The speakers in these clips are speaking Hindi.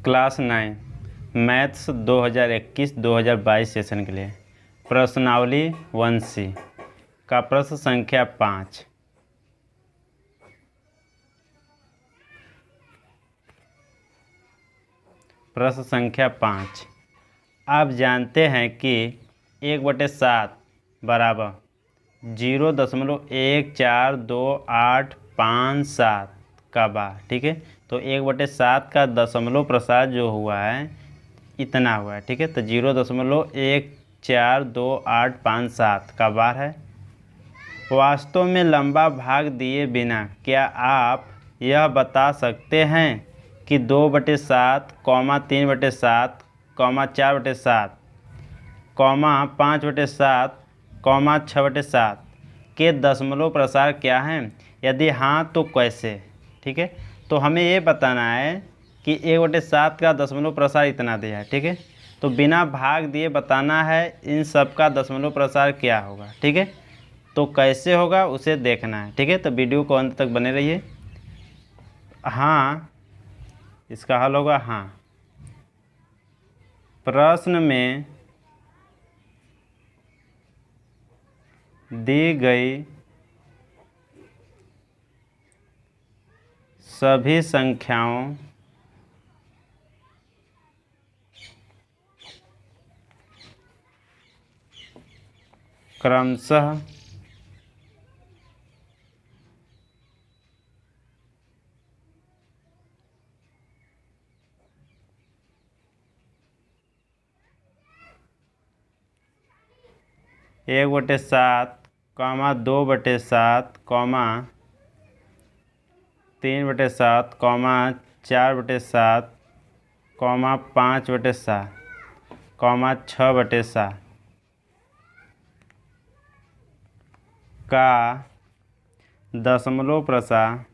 क्लास 9 मैथ्स 2021-2022 सेशन के लिए प्रश्नावली 1C का प्रश्न संख्या 5। प्रश्न संख्या 5। आप जानते हैं कि 1/7 बराबर 0.142857 का बार। ठीक है, तो 1/7 का दशमलव प्रसार जो हुआ है इतना हुआ है। ठीक है, तो 0.142857 का बार है। वास्तव में लंबा भाग दिए बिना क्या आप यह बता सकते हैं कि 2/7, 3/7, 4/7, 5/7, 6/7 के दशमलव प्रसार क्या हैं? यदि हाँ तो कैसे? ठीक है, तो हमें ये बताना है कि 1/7 का दशमलव प्रसार इतना दिया है। ठीक है, तो बिना भाग दिए बताना है इन सब का दशमलव प्रसार क्या होगा। ठीक है, तो कैसे होगा उसे देखना है। ठीक है, तो वीडियो को अंत तक बने रहिए। हाँ, इसका हल होगा हाँ। प्रश्न में दी गई सभी संख्याओं क्रमशः एक बटे 7, 2/7, 3/7, 4/7, 5/7, 6/7 का दशमलव प्रसार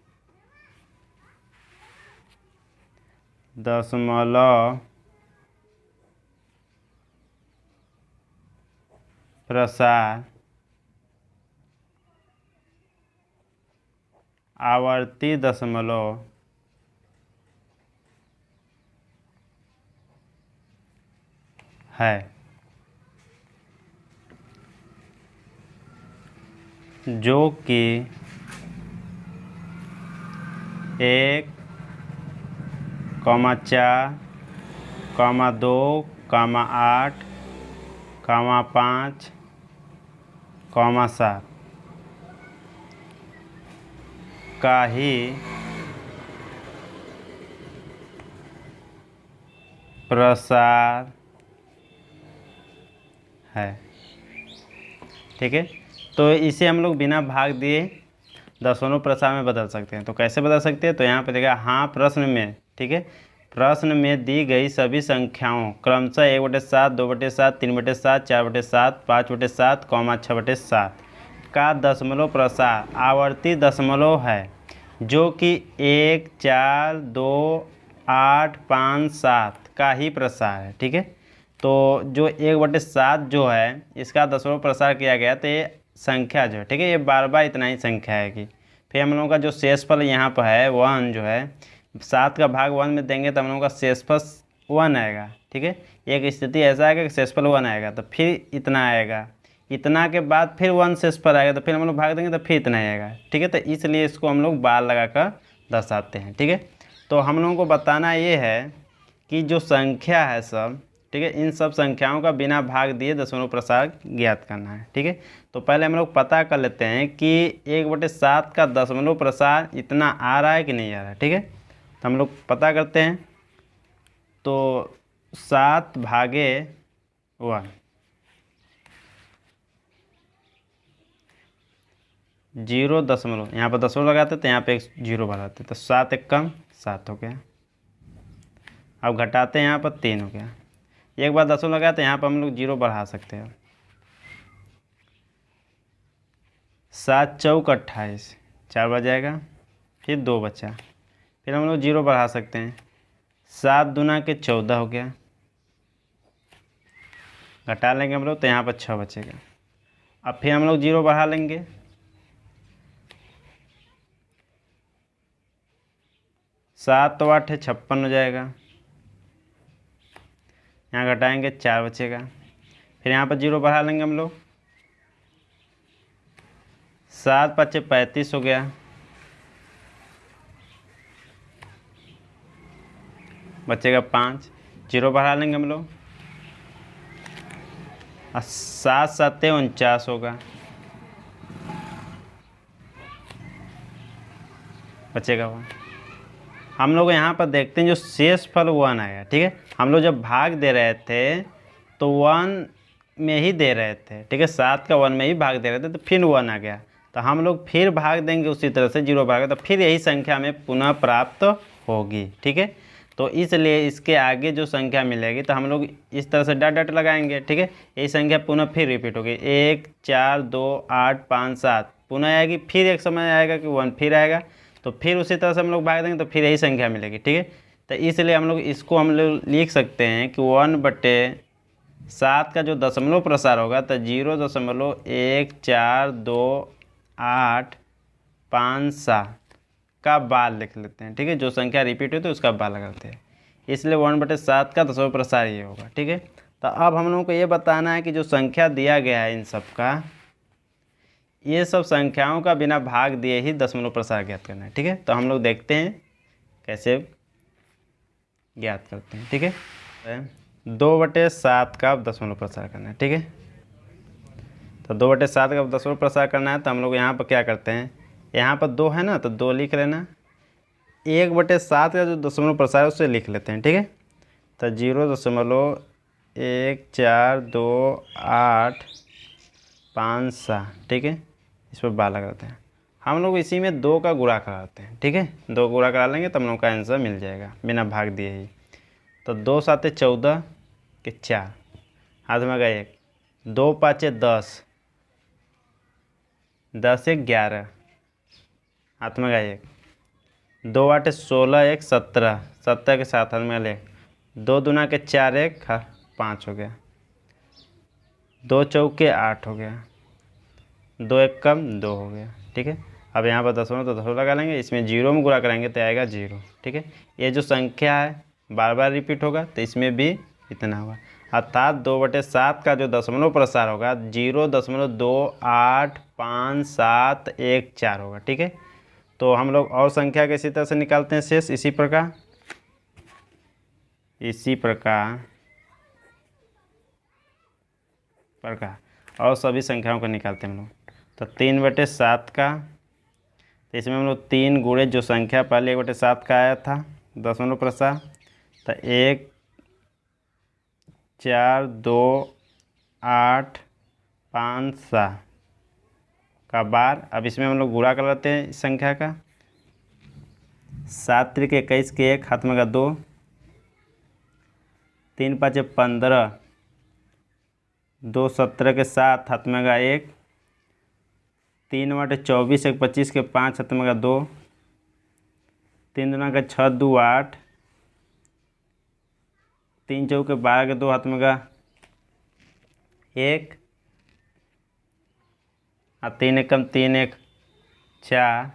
आवर्ती दशमलव है। जो कि 1, 4, 2, 8, 5, 7 का ही प्रसार है। ठीक है, तो इसे हम लोग बिना भाग दिए दशमलव प्रसार में बदल सकते हैं। तो कैसे बदल सकते हैं? तो यहाँ पे देखा हाँ प्रश्न में। ठीक है, प्रश्न में दी गई सभी संख्याओं क्रमशः 1/7, 2/7, 3/7, 4/7, 5/7, 6/7 का दशमलव प्रसार आवर्ती दशमलव है, जो कि 1, 4, 2, 8, 5, 7 का ही प्रसार है। ठीक है, तो जो 1/7 जो है इसका दशमलव प्रसार किया गया, तो ये संख्या जो है, ठीक है, ये बार इतना ही संख्या है कि फिर हम लोगों का जो शेषफल यहाँ पर है 1 जो है, 7 का भाग 1 में देंगे तो हम लोगों का शेषफल 1 आएगा। ठीक है, एक स्थिति ऐसा आएगा कि शेषफल 1 आएगा, तो फिर इतना आएगा, इतना के बाद फिर 1 शेषफल आएगा, तो फिर हम लोग भाग देंगे तो फिर इतना आएगा। ठीक है, तो इसलिए इसको हम लोग बार लगा कर दर्शाते हैं। ठीक है, तो हम लोगों को बताना ये है कि जो संख्या है सब, ठीक है, इन सब संख्याओं का बिना भाग दिए दशमलव प्रसार ज्ञात करना है। ठीक है, तो पहले हम लोग पता कर लेते हैं कि 1/7 का दशमलव प्रसार इतना आ रहा है कि नहीं आ रहा है। ठीक है, तो हम लोग पता करते हैं। तो 7/1 0 दशमलव, यहाँ पर दशमलव लगाते तो यहाँ पे एक 0 बढ़ाते, तो 7 एक कम 7 हो गया। अब घटाते हैं, यहाँ पर 3 हो गया। एक बार दशमलव लगाए तो यहाँ पर हम लोग 0 बढ़ा सकते हैं। 7 चौक 28, 4 बच जाएगा, फिर 2 बचा, फिर हम लोग 0 बढ़ा सकते हैं। 7 दूना के 14 हो गया, घटा लेंगे हम लोग तो यहाँ पर 6 बचेगा। अब फिर हम लोग 0 बढ़ा लेंगे, 7 तो 8 है 56 हो जाएगा, यहाँ घटाएंगे 4 बचेगा। फिर यहाँ पर 0 बढ़ा लेंगे हम लोग, 7 5 35 हो गया, बचेगा 5, 0 बढ़ा लेंगे हम लोग, और 7 7 49 होगा, बचेगा 1। हम लोग यहाँ पर देखते हैं जो शेष फल 1 आएगा, ठीक है। हम लोग जब भाग दे रहे थे तो 1 में ही दे रहे थे, ठीक है, 7 का 1 में ही भाग दे रहे थे, तो फिर 1 आ गया, तो हम लोग फिर भाग देंगे उसी तरह से 0 भाग, तो फिर यही संख्या हमें पुनः प्राप्त होगी, ठीक है। तो इसलिए इसके आगे जो संख्या मिलेगी तो हम लोग इस तरह से डॉट डॉट लगाएंगे, ठीक है। यही संख्या पुनः फिर रिपीट होगी, 1 4 2 8 5 7 पुनः आएगी, फिर एक समय आएगा कि 1 फिर आएगा, तो फिर उसी तरह से हम लोग भाग देंगे तो फिर यही संख्या मिलेगी, ठीक है। तो इसलिए हम लोग इसको हम लोग लिख सकते हैं कि 1/7 का जो दशमलव प्रसार होगा तो 0.142857 का बार लिख लेते हैं, ठीक है। जो संख्या रिपीट हुई तो उसका बार लगाते हैं, इसलिए 1/7 का दशमलव प्रसार ये होगा, ठीक है। तो अब हम लोगों को ये बताना है कि जो संख्या दिया गया है इन सब का, ये सब संख्याओं का बिना भाग दिए ही दशमलव प्रसार ज्ञात करना है, ठीक है। तो हम लोग देखते हैं कैसे ज्ञात करते हैं, ठीक है। 2/7 का दशमलव प्रसार करना है, ठीक है। तो 2/7 का दशमलव प्रसार करना है तो हम लोग यहाँ पर क्या करते हैं, यहाँ पर 2 है ना, तो 2 लिख लेना, 1/7 का जो दशमलव प्रसार है उसे लिख लेते हैं, ठीक है। तो 0.142857, ठीक है, इस पर बार लगाते हैं। हम लोग इसी में 2 का गुणा कराते हैं, ठीक है, 2 गुणा करा लेंगे तो हम लोग का आंसर मिल जाएगा बिना भाग दिए ही। तो 2 7 14 के 4, हाथ में गए 1, 2 5 10, 10 1 11, हाथ में गए 1, 2 8 16 1 17, 17 के साथ हाथ में ले, 2 दूना के 4 1 5 हो गया, 2 चौके 8 हो गया, 2 1 कम 2 हो गया, ठीक है। अब यहाँ पर दशमलव तो दशमलव लगा लेंगे, इसमें 0 में गुणा करेंगे तो आएगा 0, ठीक है। ये जो संख्या है बार बार रिपीट होगा तो इसमें भी इतना होगा, अर्थात 2/7 का जो दशमलव प्रसार होगा 0.285714 होगा, ठीक है। तो हम लोग और संख्या के इसी तरह से निकालते हैं शेष, इसी प्रकार और सभी संख्याओं को निकालते हैं हम लोग। तो 3/7 का, तो इसमें हम लोग 3 गुणे जो संख्या पहले 1/7 का आया था दशमलव प्रसार, तो 1 4 2 8 5 7 का बार। अब इसमें हम लोग गुणा कर लेते हैं इस संख्या का, 7 3 21 के 1, हाथ में का 2, 3 5 15, 2 17 के 7, हाथ में का 1, 3 8 24 1 25 के 5, हाथ में का 2, 3 दूना का 6 2 8, 3 चौके 12 के 2, हाथ में का 1, और 3 1 कम 3 1 4,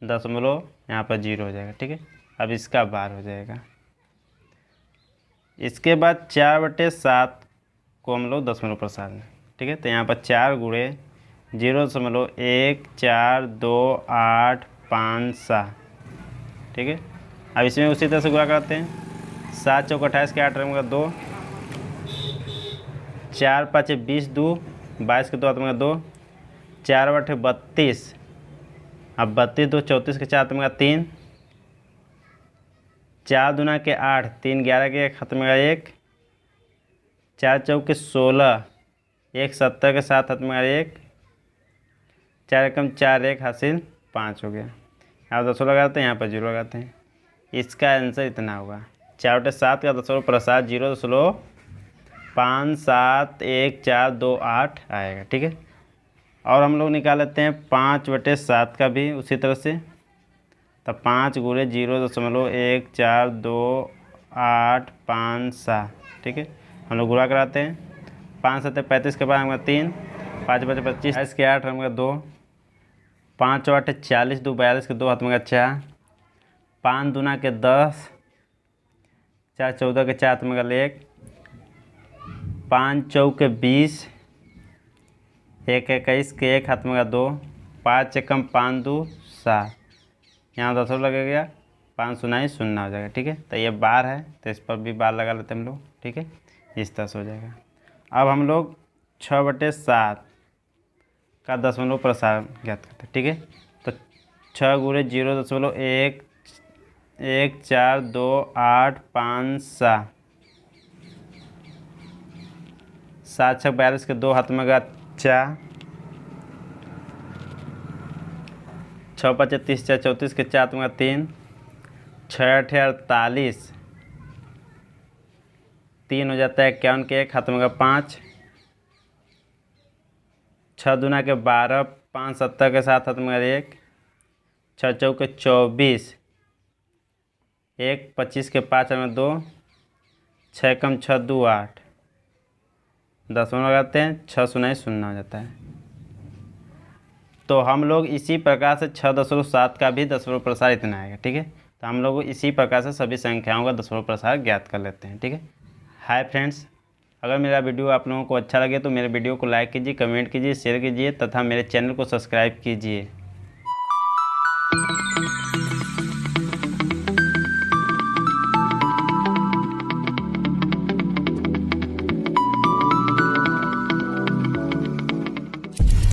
दशमलव यहाँ पर 0 हो जाएगा, ठीक है। अब इसका बार हो जाएगा। इसके बाद 4/7 को हम लोग दशमलव प्रसार में, ठीक है। तो यहाँ पर 4 गुणे 0.1427, ठीक है। अब इसमें उसी तरह से गुणा करते हैं, 7 चौक 28 के 8 रहेगा 2, 4 5 20 2 22 के 2, हाथ में का 2, 4 8 32, अब 32 2 34 के 4, हाथ में का 3, 4 दूना के 8, 3 11 के 1, हाथ में का 1, 4 चौके 16, 1 17 के 7, हाथ में का 1, 4 कम 4 1 हासिल 5 हो गया। यहाँ 200 लगाते हैं, यहाँ पर 0 लगाते हैं, इसका आंसर इतना होगा। 4/7 का दशमलव प्रसार 0.571428 आएगा, ठीक है। और हम लोग निकाल लेते हैं 5/7 का भी उसी तरह से, तो 5 गुणे 0.142857, ठीक है। हम लोग गुणा कराते हैं, 5 7 35 के बाद हमारा 3, 5 5 25 के 8, हमारा 2, 5 8 40 2 42 के 2, हाथ में का 4, 5 दूना के 10, 4 14 के 4, हाथ में का 1, 5 चौके 20, 1 21 के 1 हाथ में 2, 5 एकम 5 2 7, यहाँ 10 लगेगा, 5 सुनाई शून्य हो जाएगा। ठीक है, तो ये बार है तो इस पर भी बार लगा लेते हैं हम लोग। ठीक है, इस तरह से हो जाएगा। अब हम लोग 6/7 का दशमलव प्रसार ज्ञात करते हैं। ठीक है, तो 6 गुणे 0.1 1 4 2 8 5 7, 7 6 42 के 2 हाथ में 4, 6 5 30 4 34 के 4 हाथ में 3, 6 8 48, 3 हो जाता है 51 के 1 हाथ में 5, 6 दूना के 12, 5 70 के 7 हाथ में 1, 6 चौके 24, 1 25 के 5 में 2, 6 कम 6 2 8, दशमलव लगाते हैं, 6 सुनाई शून्य हो जाता है। तो हम लोग इसी प्रकार से 6.7 का भी दशमलव प्रसार इतना आएगा। ठीक है, तो हम लोग इसी प्रकार से सभी संख्याओं का दशमलव प्रसार ज्ञात कर लेते हैं। ठीक है, हाय फ्रेंड्स, अगर मेरा वीडियो आप लोगों को अच्छा लगे तो मेरे वीडियो को लाइक कीजिए, कमेंट कीजिए, शेयर कीजिए तथा मेरे चैनल को सब्सक्राइब कीजिए।